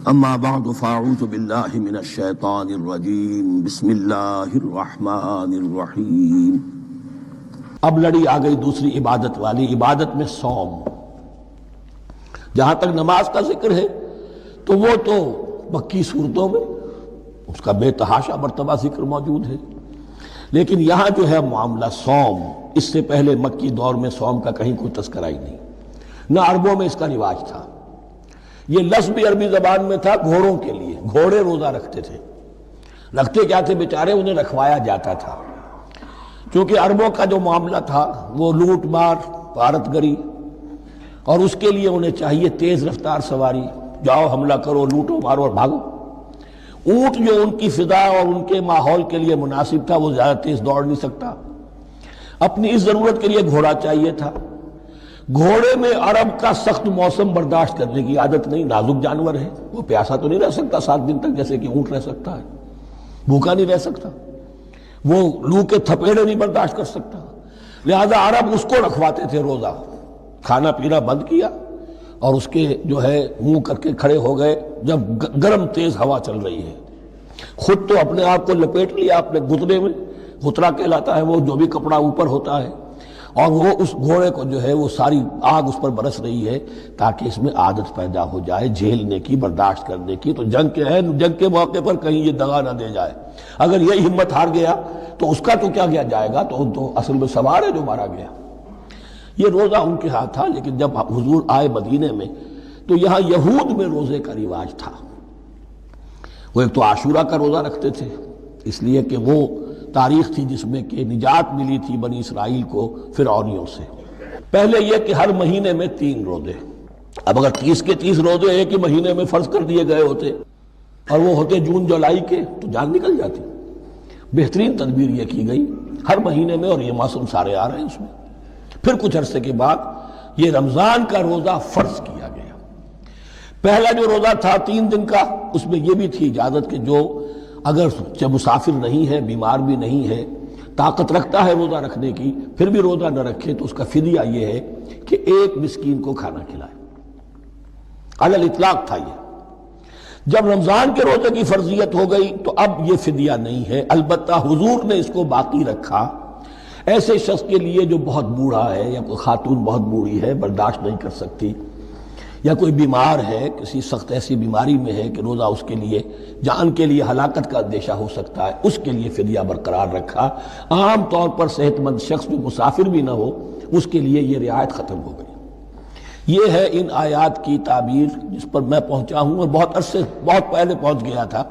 اما بعد فاعوذ باللہ من الشیطان الرجیم بسم اللہ الرحمن الرحیم۔ اب لڑی آ گئی دوسری عبادت والی، عبادت میں صوم۔ جہاں تک نماز کا ذکر ہے تو وہ تو مکی صورتوں میں اس کا بے تحاشا مرتبہ ذکر موجود ہے، لیکن یہاں جو ہے معاملہ صوم، اس سے پہلے مکی دور میں صوم کا کہیں کوئی تذکرہ ہی نہیں، نہ عربوں میں اس کا رواج تھا۔ یہ لفظ بھی عربی زبان میں تھا گھوڑوں کے لیے، گھوڑے روزہ رکھتے تھے۔ رکھتے کیا تھے بیچارے؟ انہیں رکھوایا جاتا تھا، کیونکہ عربوں کا جو معاملہ تھا وہ لوٹ مار، غارت گری، اور اس کے لیے انہیں چاہیے تیز رفتار سواری، جاؤ حملہ کرو، لوٹو مارو اور بھاگو۔ اونٹ جو ان کی فضا اور ان کے ماحول کے لیے مناسب تھا وہ زیادہ تیز دوڑ نہیں سکتا، اپنی اس ضرورت کے لیے گھوڑا چاہیے تھا۔ گھوڑے میں عرب کا سخت موسم برداشت کرنے کی عادت نہیں، نازک جانور ہے، وہ پیاسا تو نہیں رہ سکتا 7 دن تک جیسے کہ اونٹ رہ سکتا ہے، بھوکا نہیں رہ سکتا، وہ لو کے تھپیڑے نہیں برداشت کر سکتا، لہذا عرب اس کو رکھواتے تھے روزہ۔ کھانا پینا بند کیا اور اس کے جو ہے منہ کر کے کھڑے ہو گئے جب گرم تیز ہوا چل رہی ہے، خود تو اپنے آپ کو لپیٹ لیا اپنے گھٹنے میں، غترہ کہلاتا ہے وہ جو بھی کپڑا اوپر ہوتا ہے، اور وہ اس گھوڑے کو جو ہے وہ ساری آگ اس پر برس رہی ہے تاکہ اس میں عادت پیدا ہو جائے جھیلنے کی، برداشت کرنے کی۔ تو جنگ کے موقع پر کہیں یہ دغا نہ دے جائے، اگر یہ ہمت ہار گیا تو اس کا تو کیا کیا جائے گا، تو اصل میں سوار ہے جو مارا گیا۔ یہ روزہ ان کے ہاتھ تھا، لیکن جب حضور آئے مدینے میں تو یہاں یہود میں روزے کا رواج تھا۔ وہ ایک تو عاشورہ کا روزہ رکھتے تھے، اس لیے کہ وہ تاریخ تھی جس میں کہ نجات ملی تھی بنی اسرائیل کو فرعونیوں سے۔ پہلے یہ کہ ہر مہینے میں 3 روزے، اب اگر 30 کے 30 روزے ایک ہی مہینے میں فرض کر دیے گئے ہوتے اور وہ ہوتے جون جولائی کے تو جان نکل جاتی۔ بہترین تدبیر یہ کی گئی ہر مہینے میں، اور یہ موسم سارے آ رہے ہیں اس میں۔ پھر کچھ عرصے کے بعد یہ رمضان کا روزہ فرض کیا گیا۔ پہلا جو روزہ تھا 3 دن کا، اس میں یہ بھی تھی اجازت کہ جو اگر مسافر نہیں ہے، بیمار بھی نہیں ہے، طاقت رکھتا ہے روزہ رکھنے کی، پھر بھی روزہ نہ رکھے تو اس کا فدیہ یہ ہے کہ 1 مسکین کو کھانا کھلائے۔ علی الاطلاق تھا یہ۔ جب رمضان کے روزے کی فرضیت ہو گئی تو اب یہ فدیہ نہیں ہے، البتہ حضور نے اس کو باقی رکھا ایسے شخص کے لیے جو بہت بوڑھا ہے، یا کوئی خاتون بہت بوڑھی ہے برداشت نہیں کر سکتی، یا کوئی بیمار ہے، کسی سخت ایسی بیماری میں ہے کہ روزہ اس کے لیے جان کے لیے ہلاکت کا اندیشہ ہو سکتا ہے، اس کے لیے فدیہ برقرار رکھا۔ عام طور پر صحت مند شخص جو مسافر بھی نہ ہو اس کے لیے یہ رعایت ختم ہو گئی۔ یہ ہے ان آیات کی تعبیر جس پر میں پہنچا ہوں، اور بہت پہلے پہنچ گیا تھا،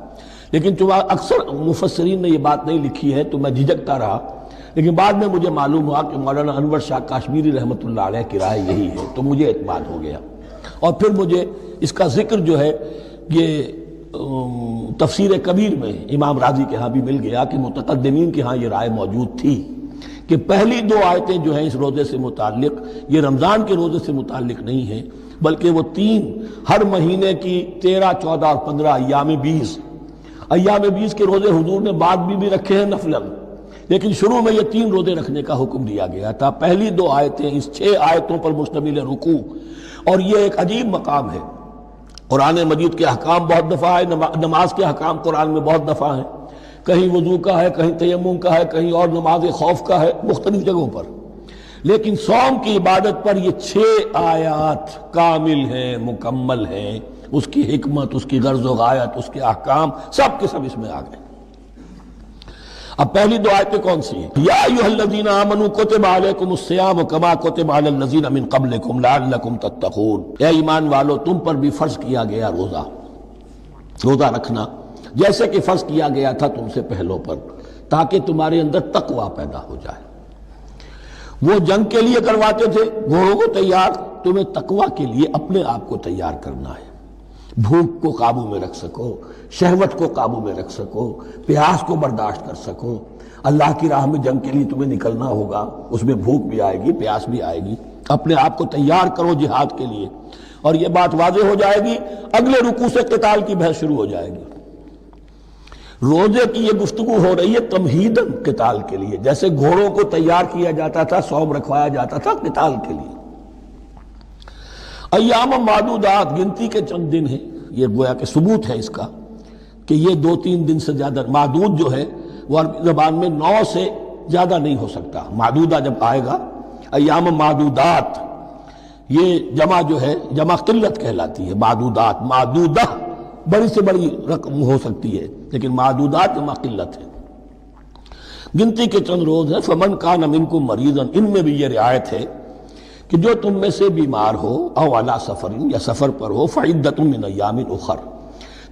لیکن چونکہ اکثر مفسرین نے یہ بات نہیں لکھی ہے تو میں جھجکتا رہا، لیکن بعد میں مجھے معلوم ہوا کہ مولانا انور شاہ کاشمیری رحمۃ اللہ علیہ کی رائے یہی ہے، تو مجھے اعتماد ہو گیا۔ اور پھر مجھے اس کا ذکر جو ہے یہ تفسیر کبیر میں امام راضی کے ہاں بھی مل گیا کہ متقدمین کے ہاں یہ رائے موجود تھی کہ پہلی 2 آیتیں جو ہیں اس روزے سے متعلق یہ رمضان کے روزے سے متعلق نہیں ہیں، بلکہ وہ 3 ہر مہینے کی 13، 14 اور 15 ایام 20 کے روزے حضور نے بعد بھی رکھے ہیں نفلاً، لیکن شروع میں یہ 3 روزے رکھنے کا حکم دیا گیا تھا۔ پہلی 2 آیتیں اس 6 آیتوں پر مشتمل رکوع، اور یہ ایک عجیب مقام ہے۔ قرآن مجید کے احکام بہت دفعہ ہے، نماز کے احکام قرآن میں بہت دفعہ ہیں، کہیں وضو کا ہے، کہیں تیمم کا ہے، کہیں اور نماز خوف کا ہے، مختلف جگہوں پر، لیکن صوم کی عبادت پر یہ 6 آیات کامل ہیں، مکمل ہیں، اس کی حکمت، اس کی غرض و غایت، اس کے احکام سب کے سب اس میں آ گئے۔ اب پہلی 2 آیتیں کون سی ہیں؟ یا ایھا الذین آمنوا کتب علیکم الصیام کما کتب علی الذین من قبلکم لعلکم تتقون، اے ایمان والو تم پر بھی فرض کیا گیا روزہ رکھنا جیسے کہ فرض کیا گیا تھا تم سے پہلوں پر، تاکہ تمہارے اندر تقوی پیدا ہو جائے۔ وہ جنگ کے لیے کرواتے تھے گھوڑوں کو تیار، تمہیں تقوی کے لیے اپنے آپ کو تیار کرنا ہے، بھوک کو قابو میں رکھ سکو، شہوت کو قابو میں رکھ سکو، پیاس کو برداشت کر سکو۔ اللہ کی راہ میں جنگ کے لیے تمہیں نکلنا ہوگا، اس میں بھوک بھی آئے گی، پیاس بھی آئے گی، اپنے آپ کو تیار کرو جہاد کے لیے۔ اور یہ بات واضح ہو جائے گی، اگلے رکوع سے قتال کی بحث شروع ہو جائے گی۔ روزے کی یہ گفتگو ہو رہی ہے تمہیداً قتال کے لیے، جیسے گھوڑوں کو تیار کیا جاتا تھا، صوم رکھوایا جاتا تھا قتال کے لیے۔ ایام معدودات، گنتی کے چند دن ہیں، یہ گویا کہ ثبوت ہے اس کا کہ یہ 2-3 دن سے زیادہ معدود جو ہے وہ عربی زبان میں 9 سے زیادہ نہیں ہو سکتا. معدودہ جب آئے گا ایام معدودات، یہ جمع جو ہے جمع قلت کہلاتی ہے. معدودات، معدودہ بڑی سے بڑی رقم ہو سکتی ہے لیکن معدودات جمع قلت ہے. گنتی کے چند روز ہیں. فمن کان منکم مریضا، ان میں بھی یہ رعایت ہے کہ جو تم میں سے بیمار ہو او علی سفر یا سفر پر ہو فعدۃ من ایام اخر،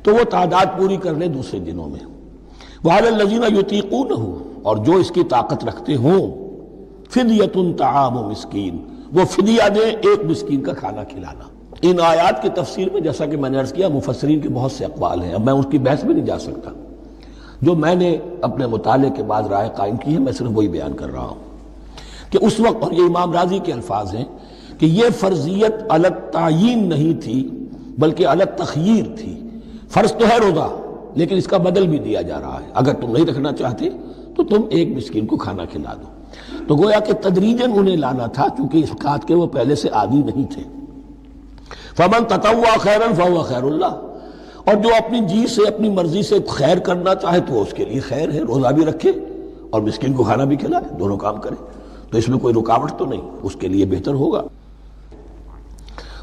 تو وہ تعداد پوری کر لے دوسرے دنوں میں. وعلی الذین یطیقونہ، اور جو اس کی طاقت رکھتے ہوں فدیۃ طعام مسکین، وہ فدیہ دے ایک مسکین کا کھانا کھلانا. ان آیات کی تفسیر میں جیسا کہ میں نے عرض کیا مفسرین کے بہت سے اقوال ہیں، اب میں اس کی بحث میں نہیں جا سکتا. جو میں نے اپنے مطالعے کے بعد رائے قائم کی ہے میں صرف وہی بیان کر رہا ہوں کہ اس وقت، اور یہ امام راضی کے الفاظ ہیں کہ یہ فرضیت علی التعیین نہیں تھی بلکہ علی التخییر تھی. فرض تو ہے روزہ لیکن اس کا بدل بھی دیا جا رہا ہے، اگر تم نہیں رکھنا چاہتے تو تم ایک مسکین کو کھانا کھلا دو. تو گویا کہ تدریجاً انہیں لانا تھا چونکہ اس بات کے وہ پہلے سے عادی نہیں تھے. فمن تطوع خیرا فهو خیر اللہ، اور جو اپنی جی سے اپنی مرضی سے خیر کرنا چاہے تو اس کے لیے خیر ہے، روزہ بھی رکھے اور مسکین کو کھانا بھی کھلائے، دونوں کام کرے تو اس میں کوئی رکاوٹ تو نہیں، اس کے لیے بہتر ہوگا.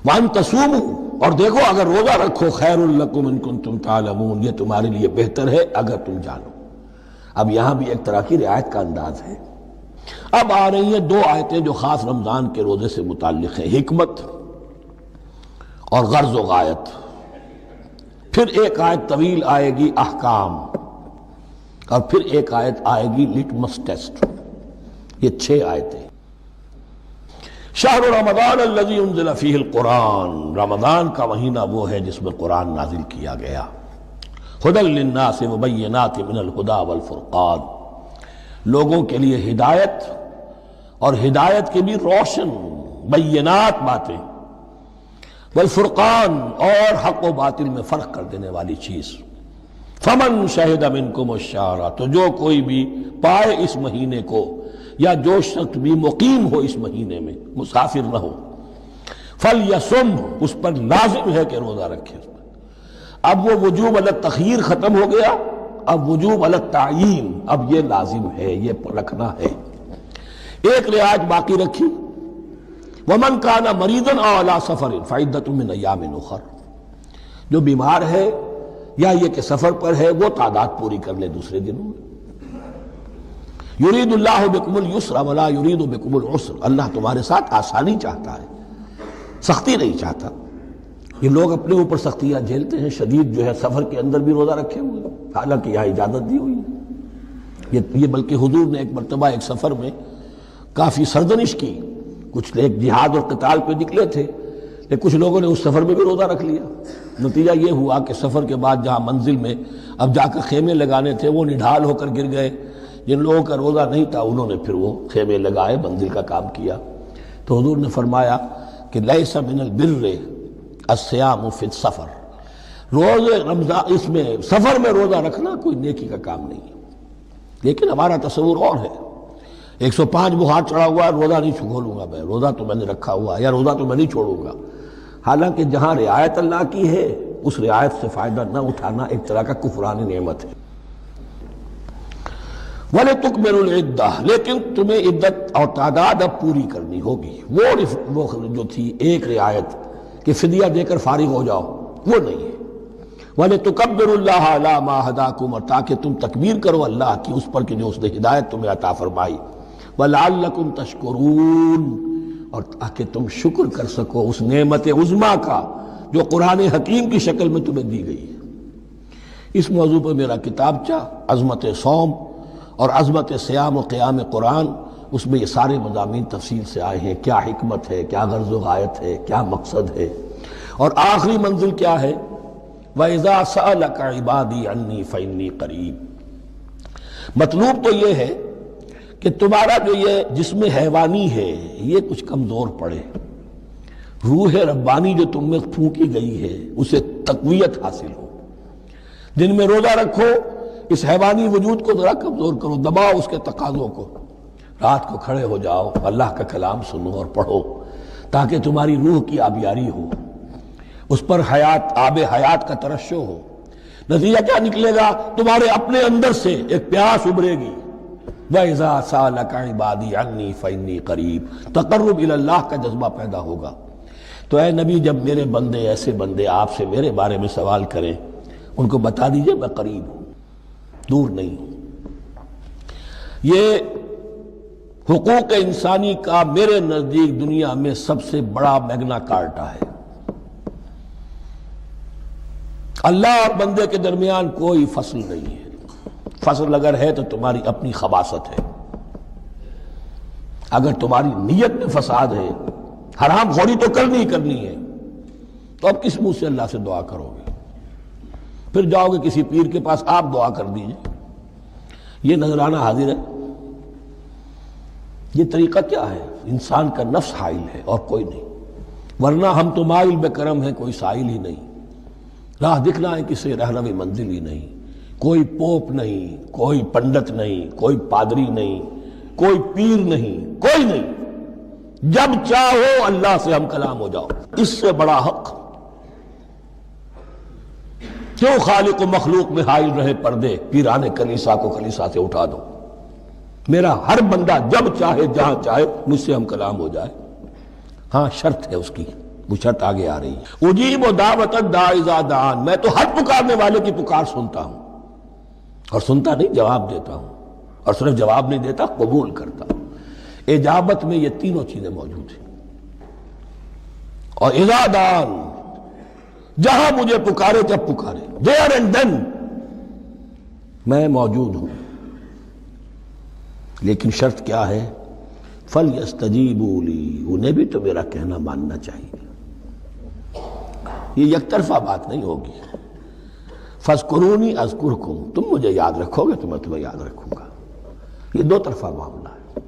وَأَن تَصُومُوا، اور دیکھو اگر روزہ رکھو خیر لکم ان کنتم تعلمون، یہ تمہارے لیے بہتر ہے اگر تم جانو. اب یہاں بھی ایک طرح کی رعایت کا انداز ہے. اب آ رہی ہیں 2 آیتیں جو خاص رمضان کے روزے سے متعلق ہیں، حکمت اور غرض و غایت. پھر ایک آیت طویل آئے گی احکام، اور پھر ایک آیت آئے گی لٹمس ٹیسٹ. یہ 6 آیتیں. شہر رمضان الذی انزل فیہ القرآن، رمضان کا مہینہ وہ ہے جس میں قرآن نازل کیا گیا. ھدی للناس وبینات من الھدی والفرقان، لوگوں کے لیے ہدایت اور ہدایت کے بھی روشن بینات باتیں، والفرقان اور حق و باطل میں فرق کر دینے والی چیز. فمن شہد منکم الشہر، تو جو کوئی بھی پائے اس مہینے کو، یا جو شخص بھی مقیم ہو اس مہینے میں، مسافر نہ ہو، فلیصم، اس پر لازم ہے کہ روزہ رکھے. اب وہ وجوب علی التخییر ختم ہو گیا، اب وجوب علی التعیین، اب یہ لازم ہے، یہ رکھنا ہے. ایک رعایت باقی رکھی، وَمَنْ كَانَ مَرِيضًا أَوْ عَلَىٰ سَفَرٍ فَعِدَّةٌ مِّنْ أَيَّامٍ أُخَرَ، جو بیمار ہے یا یہ کہ سفر پر ہے وہ تعداد پوری کر لے دوسرے دنوں میں. یرید اللہ بکم الیسر ولا یرید بکم العسر، اللہ تمہارے ساتھ آسانی چاہتا ہے، سختی نہیں چاہتا. یہ لوگ اپنے اوپر سختیاں جھیلتے ہیں، شدید جو ہے سفر کے اندر بھی روزہ رکھے ہوئے، حالانکہ یہاں اجازت دی ہوئی ہے. یہ بلکہ حضور نے ایک مرتبہ ایک سفر میں کافی سرزنش کی. کچھ ایک جہاد اور قتال پہ نکلے تھے لیکن کچھ لوگوں نے اس سفر میں بھی روزہ رکھ لیا. نتیجہ یہ ہوا کہ سفر کے بعد جہاں منزل میں اب جا کر خیمے لگانے تھے وہ نڈھال ہو کر گر گئے. جن لوگوں کا روزہ نہیں تھا انہوں نے پھر وہ خیمے لگائے، منزل کا کام کیا. تو حضور نے فرمایا کہ لیس من البر الصیام فی السفر، روزے رمضان اس میں سفر میں روزہ رکھنا کوئی نیکی کا کام نہیں ہے. لیکن ہمارا تصور اور ہے، 105 بخار چڑھا ہوا ہے، روزہ نہیں کھولوں گا میں، روزہ تو میں نے رکھا ہوا ہے، یا روزہ تو میں نہیں چھوڑوں گا. حالانکہ جہاں رعایت اللہ کی ہے اس رعایت سے فائدہ نہ اٹھانا ایک طرح کا کفران نعمت ہے. وَلِتُكْمِلُوا الْعِدَّةَ، لیکن تمہیں عدت اور تعداد اب پوری کرنی ہوگی. وہ جو تھی ایک رعایت کہ فدیہ دے کر فارغ ہو جاؤ، وہ نہیں ہے. وَلِتُكَبِّرُوا اللَّهَ عَلَىٰ مَا هَدَاكُمْ، اور تاکہ تم تکبیر کرو اللہ کی اس پر کہ جو اس نے ہدایت تمہیں عطا فرمائی. وَلَعَلَّكُمْ تَشْكُرُونَ، اور تاکہ تم شکر کر سکو اس نعمت عظمیٰ کا جو قرآن حکیم کی شکل میں تمہیں دی گئی ہے. اس موضوع پر میرا کتابچہ عظمت صوم اور عظمت صیام و قیام قرآن، اس میں یہ سارے مضامین تفصیل سے آئے ہیں. کیا حکمت ہے، کیا غرض و غایت ہے، کیا مقصد ہے، اور آخری منزل کیا ہے. وَإِذَا سَأَلَكَ عِبَادِي عَنِّي فَإِنِّي قَرِيبٌ. مطلوب تو یہ ہے کہ تمہارا جو یہ جسم حیوانی ہے یہ کچھ کمزور پڑے، روح ربانی جو تم میں پھونکی گئی ہے اسے تقویت حاصل ہو. دن میں روزہ رکھو، اس حیوانی وجود کو ذرا کمزور کرو، دباؤ اس کے تقاضوں کو. رات کو کھڑے ہو جاؤ، اللہ کا کلام سنو اور پڑھو تاکہ تمہاری روح کی آبیاری ہو. اس پر حیات، آب حیات کا ترشح ہو، نتیجہ کیا نکلے گا؟ تمہارے اپنے اندر سے ایک پیاس ابھرے گی۔ وَإِذَا سَأَلَكَ عِبَادِي عَنِّي فَإِنِّي قَرِيبٌ، تقرب الی اللہ کا جذبہ پیدا ہوگا۔ تو اے نبی، جب میرے بندے، ایسے بندے آپ سے میرے بارے میں سوال کریں، ان کو بتا دیجئے میں قریب ہوں، دور نہیں ہوں۔ یہ حقوق انسانی کا میرے نزدیک دنیا میں سب سے بڑا میگنا کارٹا ہے۔ اللہ اور بندے کے درمیان کوئی فصل نہیں ہے، فصل اگر ہے تو تمہاری اپنی خباثت ہے۔ اگر تمہاری نیت میں فساد ہے، حرام خوری تو کرنی ہی کرنی ہے، تو اب کس منہ سے اللہ سے دعا کرو گے؟ پھر جاؤ گے کسی پیر کے پاس، آپ دعا کر دیجئے، یہ نذرانہ حاضر ہے؟ یہ طریقہ کیا ہے؟ انسان کا نفس حائل ہے اور کوئی نہیں، ورنہ ہم تو مائل بے کرم ہیں، کوئی سائل ہی نہیں، راہ دکھنا ہے کسی رہنوی منزل ہی نہیں، کوئی پوپ نہیں، کوئی پنڈت نہیں، کوئی پادری نہیں، کوئی پیر نہیں، کوئی نہیں۔ جب چاہو اللہ سے ہم کلام ہو جاؤ، اس سے بڑا حق کیوں خالق و مخلوق میں حائل رہے پردے؟ پیران کلیسا کو کلیسا سے اٹھا دو، میرا ہر بندہ جب چاہے جہاں چاہے مجھ سے ہم کلام ہو جائے۔ ہاں شرط ہے اس کی، وہ شرط آگے آ رہی ہے۔ اجیب دعوت الداعی اذا دعان، میں تو ہر پکارنے والے کی پکار سنتا ہوں، اور سنتا نہیں، جواب دیتا ہوں، اور صرف جواب نہیں دیتا، قبول کرتا ہوں۔ اجابت میں یہ تینوں چیزیں موجود ہیں۔ اور اذا دعان، جہاں مجھے پکارے جب پکارے، there and then میں موجود ہوں۔ لیکن شرط کیا ہے؟ فَلْيَسْتَجِيبُوا لِي، انہیں بھی تو میرا کہنا ماننا چاہیے۔ یہ یک طرفہ بات نہیں ہوگی۔ فَاذْكُرُونِي أَذْكُرْكُمْ، تم مجھے یاد رکھو گے تو میں تمہیں یاد رکھوں گا۔ یہ دو طرفہ معاملہ ہے۔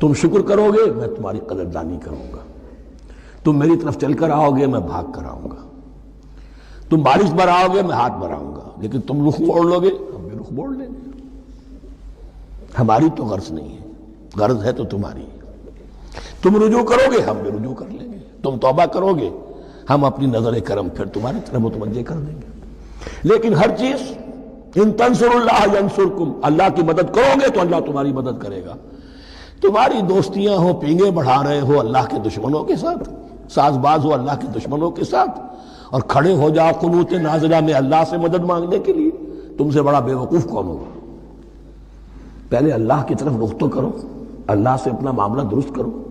تم شکر کرو گے، میں تمہاری قدردانی کروں گا۔ تم میری طرف چل کر آؤ گے، میں بھاگ کر آؤں گا۔ تم بارش برآؤ گے، میں ہاتھ بڑھاؤں گا۔ لیکن تم رخ موڑ لو گے، ہم بھی رخ موڑ لیں گے۔ ہماری تو غرض نہیں ہے، غرض ہے تو تمہاری۔ تم رجوع کرو گے، ہم بھی رجوع کر لیں گے۔ تم توبہ کرو گے، ہم اپنی نظر کرم پھر تمہاری طرف متوجہ کر دیں گے۔ لیکن ہر چیز ان تنصروا اللہ ینصرکم، اللہ کی مدد کرو گے تو اللہ تمہاری مدد کرے گا۔ تمہاری دوستیاں ہو، پینگے بڑھا رہے ہو اللہ کے دشمنوں کے ساتھ، ساز باز ہو اللہ کے دشمنوں کے ساتھ، اور کھڑے ہو جاؤ قنوت نازلہ میں اللہ سے مدد مانگنے کے لیے، تم سے بڑا بے وقوف کون ہوگا؟ پہلے اللہ کی طرف رخ تو کرو، اللہ سے اپنا معاملہ درست کرو۔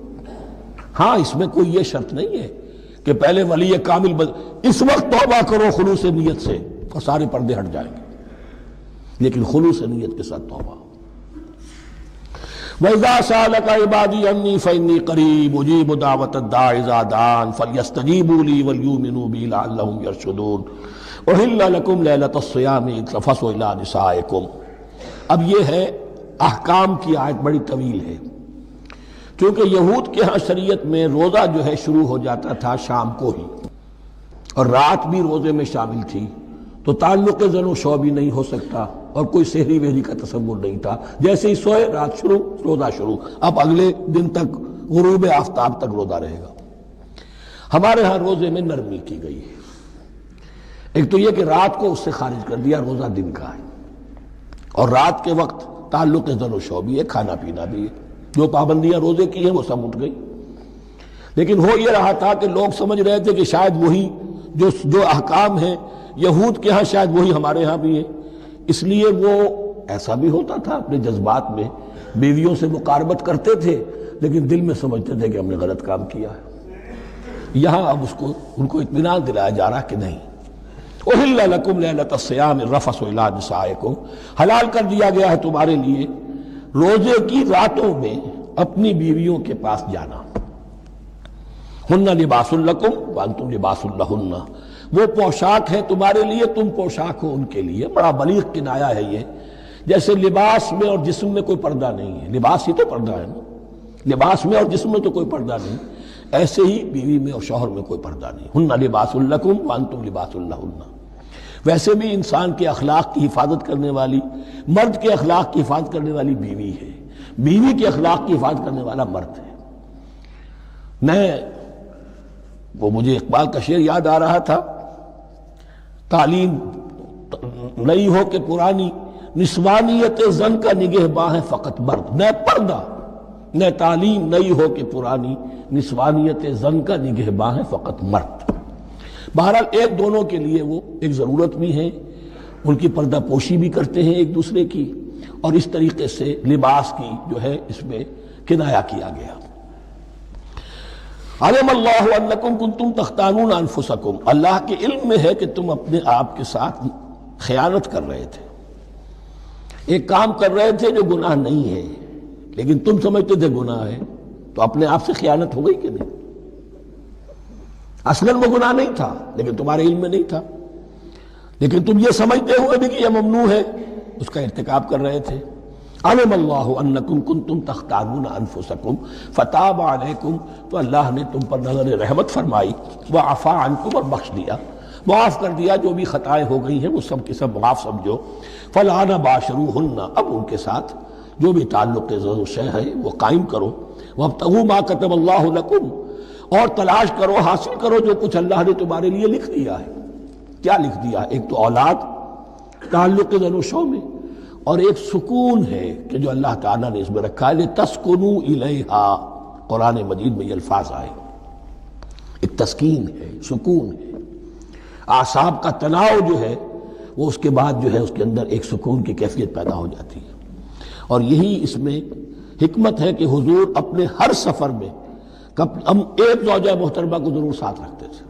ہاں اس میں کوئی یہ شرط نہیں ہے کہ پہلے ولی کامل اس وقت توبہ کرو خلوص نیت سے اور سارے پردے ہٹ جائیں گے، لیکن خلوص نیت کے ساتھ توبہ۔ وَإِذَا سَأَلَكَ عِبَادِي عَنِّي فَإِنِّي قَرِيبٌ أُجِيبُ دَعْوَةَ الدَّاعِ إِذَا دَعَانِ فَلْيَسْتَجِيبُوا لِي وَلْيُؤْمِنُوا بِي لَعَلَّهُمْ يَرْشُدُونَ أُحِلَّ لَكُمْ لَيْلَةَ الصِّيَامِ الرَّفَثُ إِلَىٰ نِسَائِكُمْ۔ اب یہ ہے احکام کی آیت، بڑی طویل ہے، کیونکہ یہود کے ہاں شریعت میں روزہ جو ہے شروع ہو جاتا تھا شام کو ہی، اور رات بھی روزے میں شامل تھی، تو تعلق زن و شو بھی نہیں ہو سکتا، اور کوئی سحری وحری کا تصور نہیں تھا۔ جیسے ہی سوئے رات شروع، روزہ شروع، اب اگلے دن تک غروب آفتاب تک روزہ رہے گا۔ ہمارے ہاں روزے میں نرمی کی گئی ہے، ایک تو یہ کہ رات کو اس سے خارج کر دیا، روزہ دن کا ہے، اور رات کے وقت تعلق زن و شو بھی ہے، کھانا پینا بھی ہے، جو پابندیاں روزے کی ہیں وہ سب اٹھ گئی۔ لیکن ہو یہ رہا تھا کہ لوگ سمجھ رہے تھے کہ شاید وہی جو احکام ہیں یہود کے ہاں شاید وہی ہمارے ہاں بھی ہیں، اس لیے وہ ایسا بھی ہوتا تھا اپنے جذبات میں بیویوں سے مقاربت کرتے تھے، لیکن دل میں سمجھتے تھے کہ ہم نے غلط کام کیا ہے۔ یہاں اب ان کو اطمینان دلایا جا رہا کہ نہیں، أُحِلَّ لَكُمْ لَيْلَةَ الصِّيَامِ الرَّفَثُ إِلَىٰ نِسَائِكُمْ، حلال کر دیا گیا ہے تمہارے لیے روزے کی راتوں میں اپنی بیویوں کے پاس جانا۔ ہن لباس لکم وانتم لباس لہن، وہ پوشاک ہے تمہارے لیے، تم پوشاک ہو ان کے لیے۔ بڑا بلیغ کنایا ہے یہ، جیسے لباس میں اور جسم میں کوئی پردہ نہیں ہے، لباس ہی تو پردہ ہے نا، لباس میں اور جسم میں تو کوئی پردہ نہیں، ایسے ہی بیوی میں اور شوہر میں کوئی پردہ نہیں۔ ہن لباس لکم وانتم لباس لہن۔ ویسے بھی انسان کے اخلاق کی حفاظت کرنے والی، مرد کے اخلاق کی حفاظت کرنے والی بیوی ہے، بیوی کے اخلاق کی حفاظت کرنے والا مرد ہے۔ میں وہ مجھے اقبال کا شعر یاد آ رہا تھا، تعلیم نئی ہو کہ پرانی، نسوانیت زن کا نگہباں ہے فقط مرد، نہ پردہ نہ تعلیم نئی ہو کہ پرانی، نسوانیت زن کا نگہباں ہے فقط مرد۔ بہرحال ایک دونوں کے لیے وہ ایک ضرورت بھی ہے، ان کی پردہ پوشی بھی کرتے ہیں ایک دوسرے کی، اور اس طریقے سے لباس کی جو ہے اس میں کنایا کیا گیا۔ علم اللہ انکم کنتم تختانون انفسکم، اللہ کے علم میں ہے کہ تم اپنے آپ کے ساتھ خیانت کر رہے تھے، ایک کام کر رہے تھے جو گناہ نہیں ہے لیکن تم سمجھتے تھے گناہ ہے، تو اپنے آپ سے خیانت ہو گئی کہ نہیں؟ اصلاً وہ گناہ نہیں تھا لیکن تمہارے علم میں نہیں تھا، لیکن تم یہ سمجھتے ہوئے بھی کہ یہ ممنوع ہے، اس کا ارتکاب کر رہے تھے۔ علم اللہ انکم کنتم تختانون انفسکم فتاب علیکم، تو اللہ نے تم پر نظر رحمت فرمائی، وعفا عنکم، اور بخش دیا، معاف کر دیا، جو بھی خطائیں ہو گئی ہیں وہ سب کے سب معاف سمجھو۔ فالآن باشروہن، اب ان کے ساتھ جو بھی تعلق ضرور شے ہے وہ قائم کرو، وابتغوا ما کتب اللہ لکم، اور تلاش کرو، حاصل کرو جو کچھ اللہ نے تمہارے لیے لکھ دیا ہے۔ کیا لکھ دیا؟ ایک تو اولاد تعلق ضرور شو میں، اور ایک سکون ہے کہ جو اللہ تعالیٰ نے اس میں رکھا ہے، لِتَسْكُنُوا إِلَيْهَا، قرآن مجید میں یہ الفاظ آئے، ایک تسکین ہے، سکون ہے، اعصاب کا تناؤ جو ہے وہ اس کے بعد جو ہے اس کے اندر ایک سکون کی کیفیت پیدا ہو جاتی ہے۔ اور یہی اس میں حکمت ہے کہ حضور اپنے ہر سفر میں ہم ایک زوجہ محترمہ کو ضرور ساتھ رکھتے تھے،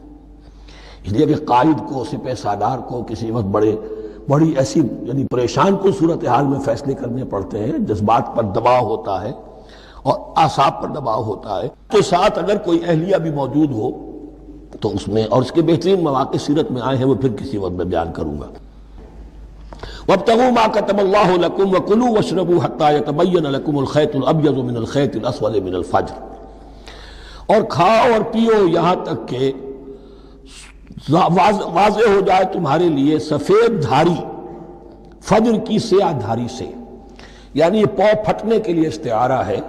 اس لیے کہ قائد کو، سپہ سالار کو کسی وقت بڑی ایسی یعنی پریشان کو صورتحال میں فیصلے کرنے پڑتے ہیں، جذبات پر دباؤ ہوتا ہے اور اعصاب پر دباؤ ہوتا ہے، تو ساتھ اگر کوئی اہلیہ بھی موجود ہو تو اس میں، اور اس کے بہترین مواقع سیرت میں آئے ہیں، وہ پھر کسی وقت میں بیان کروں گا۔ وابتغوا ما كتب الله لكم وكلوا واشربوا حتى يتبين لكم الخيط الابيض من الخيط الاسود من الفجر، اور کھاؤ اور پیو یہاں تک کہ واضح ہو جائے تمہارے لیے سفید دھاری فجر کی سیاہ دھاری سے، یعنی یہ پاؤں پھٹنے کے لیے استعارہ ہے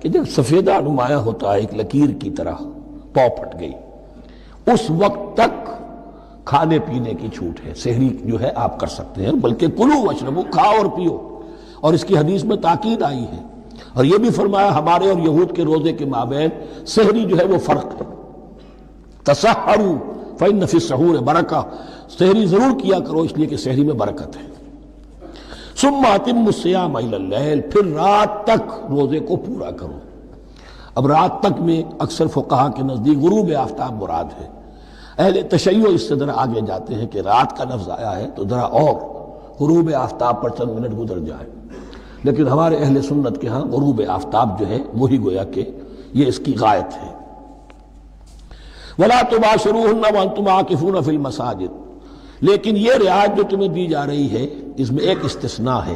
کہ جب سفیدہ نمایاں ہوتا ہے ایک لکیر کی طرح، پاؤں پھٹ گئی، اس وقت تک کھانے پینے کی چھوٹ ہے، سحری جو ہے آپ کر سکتے ہیں، بلکہ کلو واشربو، کھاؤ اور پیو، اور اس کی حدیث میں تاکید آئی ہے، اور یہ بھی فرمایا ہمارے اور یہود کے روزے کے مابین سحری جو ہے وہ فرق ہے، تسحروا فإن فی السحور برکہ، سحری ضرور کیا کرو اس لیے کہ سحری میں برکت ہے۔ ثم اتموا الصیام الی اللیل، پھر رات تک روزے کو پورا کرو۔ اب رات تک میں اکثر فقہا کے نزدیک غروب آفتاب مراد ہے، اہل تشیع اس سے ذرا آگے جاتے ہیں کہ رات کا لفظ آیا ہے تو ذرا اور غروب آفتاب پر چند منٹ گزر جائے، لیکن ہمارے اہل سنت کے ہاں غروب آفتاب جو ہے وہی گویا کہ یہ اس کی غایت ہے۔ وَلَا تُبَاشِرُوهُنَّ وَأَنْتُمْ عَاكِفُونَ فِي الْمَسَاجِدِ، لیکن یہ رعایت جو تمہیں دی جا رہی ہے اس میں ایک استثناء ہے،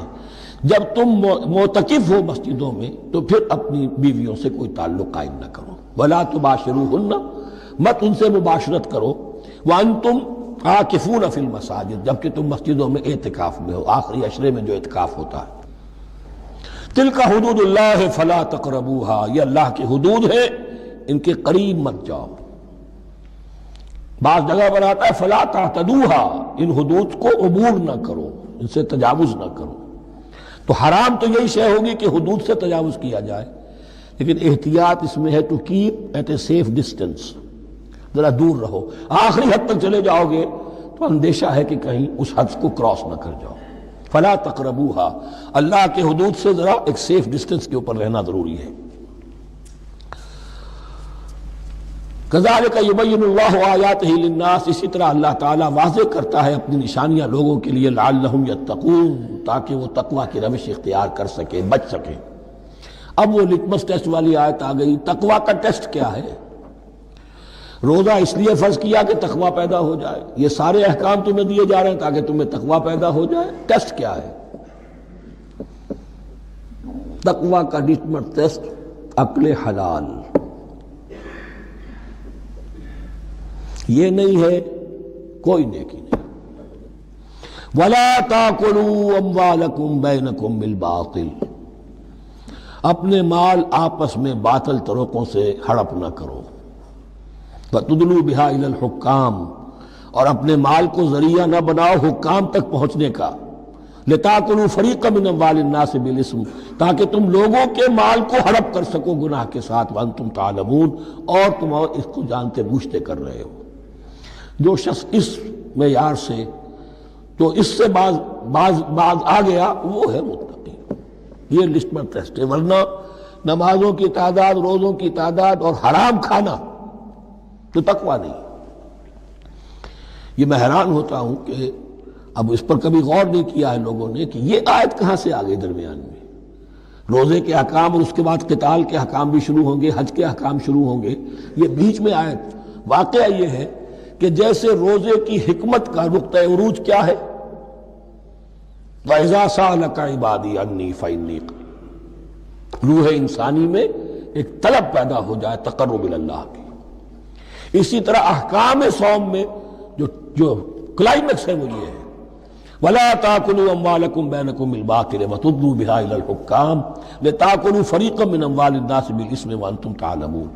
جب تم معتکف ہو مسجدوں میں تو پھر اپنی بیویوں سے کوئی تعلق قائم نہ کرو۔ وَلَا تُبَاشِرُوهُنَّ، مت ان سے مباشرت کرو، وَأَنْتُمْ عَاكِفُونَ فِي الْمَسَاجِدِ، جبکہ تم مسجدوں میں اعتکاف میں ہو، آخری عشرے میں جو اعتکاف ہوتا ہے۔ تِلْكَ حُدُودُ اللَّهِ فَلَا تَقْرَبُوهَا، یہ اللہ کی حدود ہے، ان کے قریب مت جاؤ۔ بعض جگہ پر آتا ہے فَلَا تَعْتَدُوهَا، ان حدود کو عبور نہ کرو، ان سے تجاوز نہ کرو، تو حرام تو یہی شے ہوگی کہ حدود سے تجاوز کیا جائے، لیکن احتیاط اس میں ہے to keep at a safe distance, ذرا دور رہو، آخری حد تک چلے جاؤ گے تو اندیشہ ہے کہ کہیں اس حد کو کراس نہ کر جاؤ۔ فلا تقربوها، اللہ کے حدود سے ذرا ایک سیف ڈسٹینس کے اوپر رہنا ضروری ہے۔ کذالک یبین اللہ آیاتہ للناس، اسی طرح اللہ تعالیٰ واضح کرتا ہے اپنی نشانیاں لوگوں کے لیے، لعلہم یتقون، تاکہ وہ تقوی کی روش اختیار کر سکیں، بچ سکیں۔ اب وہ لٹمس ٹیسٹ والی آیت آ گئی، تقوی کا ٹیسٹ کیا ہے؟ روزہ اس لیے فرض کیا کہ تقوی پیدا ہو جائے، یہ سارے احکام تمہیں دیے جا رہے ہیں تاکہ تمہیں تقوی پیدا ہو جائے، ٹیسٹ کیا ہے؟ تقوی کا لٹمس ٹیسٹ عقل حلال، یہ نہیں ہے کوئی نیکی نہیں۔ وَلَا تَأْكُلُوا أَمْوَالَكُمْ بَيْنَكُمْ بِالْبَاطِلِ، اپنے مال آپس میں باطل طریقوں سے ہڑپ نہ کرو۔ فتدلوا بها الى الحکام، اور اپنے مال کو ذریعہ نہ بناؤ حکام تک پہنچنے کا، لتاکلوا فریقا من اموال الناس بالاسم، تاکہ تم لوگوں کے مال کو ہڑپ کر سکو گناہ کے ساتھ، وانتم تعلمون، اور تم اس کو جانتے بوجھتے کر رہے ہو۔ جو شخص اس معیار سے تو اس سے باز آ گیا وہ ہے متقی، یہ لسٹ پر ٹیسٹ ہے، ورنہ نمازوں کی تعداد، روزوں کی تعداد اور حرام کھانا تو تقویٰ نہیں۔ یہ میں حیران ہوتا ہوں کہ اب اس پر کبھی غور نہیں کیا ہے لوگوں نے کہ یہ آیت کہاں سے آ گئی درمیان میں۔ روزے کے احکام اور اس کے بعد قتال کے احکام بھی شروع ہوں گے، حج کے احکام شروع ہوں گے، یہ بیچ میں آیت۔ واقعہ یہ ہے کہ جیسے روزے کی حکمت کا نقطہ عروج کیا ہے، وَإِذَا سَأَلَكَ عِبَادِي عَنِّي فَإِنِّي قَرِيبٌ، روح انسانی میں ایک طلب پیدا ہو جائے تقرب اللہ کی۔ اسی طرح احکام صوم میں جو کلائمیکس ہے وہ یہ ہے، وَلَا تَأْكُلُوا أَمْوَالَكُمْ بَيْنَكُمْ بِالْبَاطِلِ وَتُدْلُوا بِهَا إِلَى الْحُكَّامِ لِتَأْكُلُوا فَرِيقًا مِّنْ أَمْوَالِ النَّاسِ بِالْإِثْمِ وَأَنْتُمْ تَعْلَمُونَ۔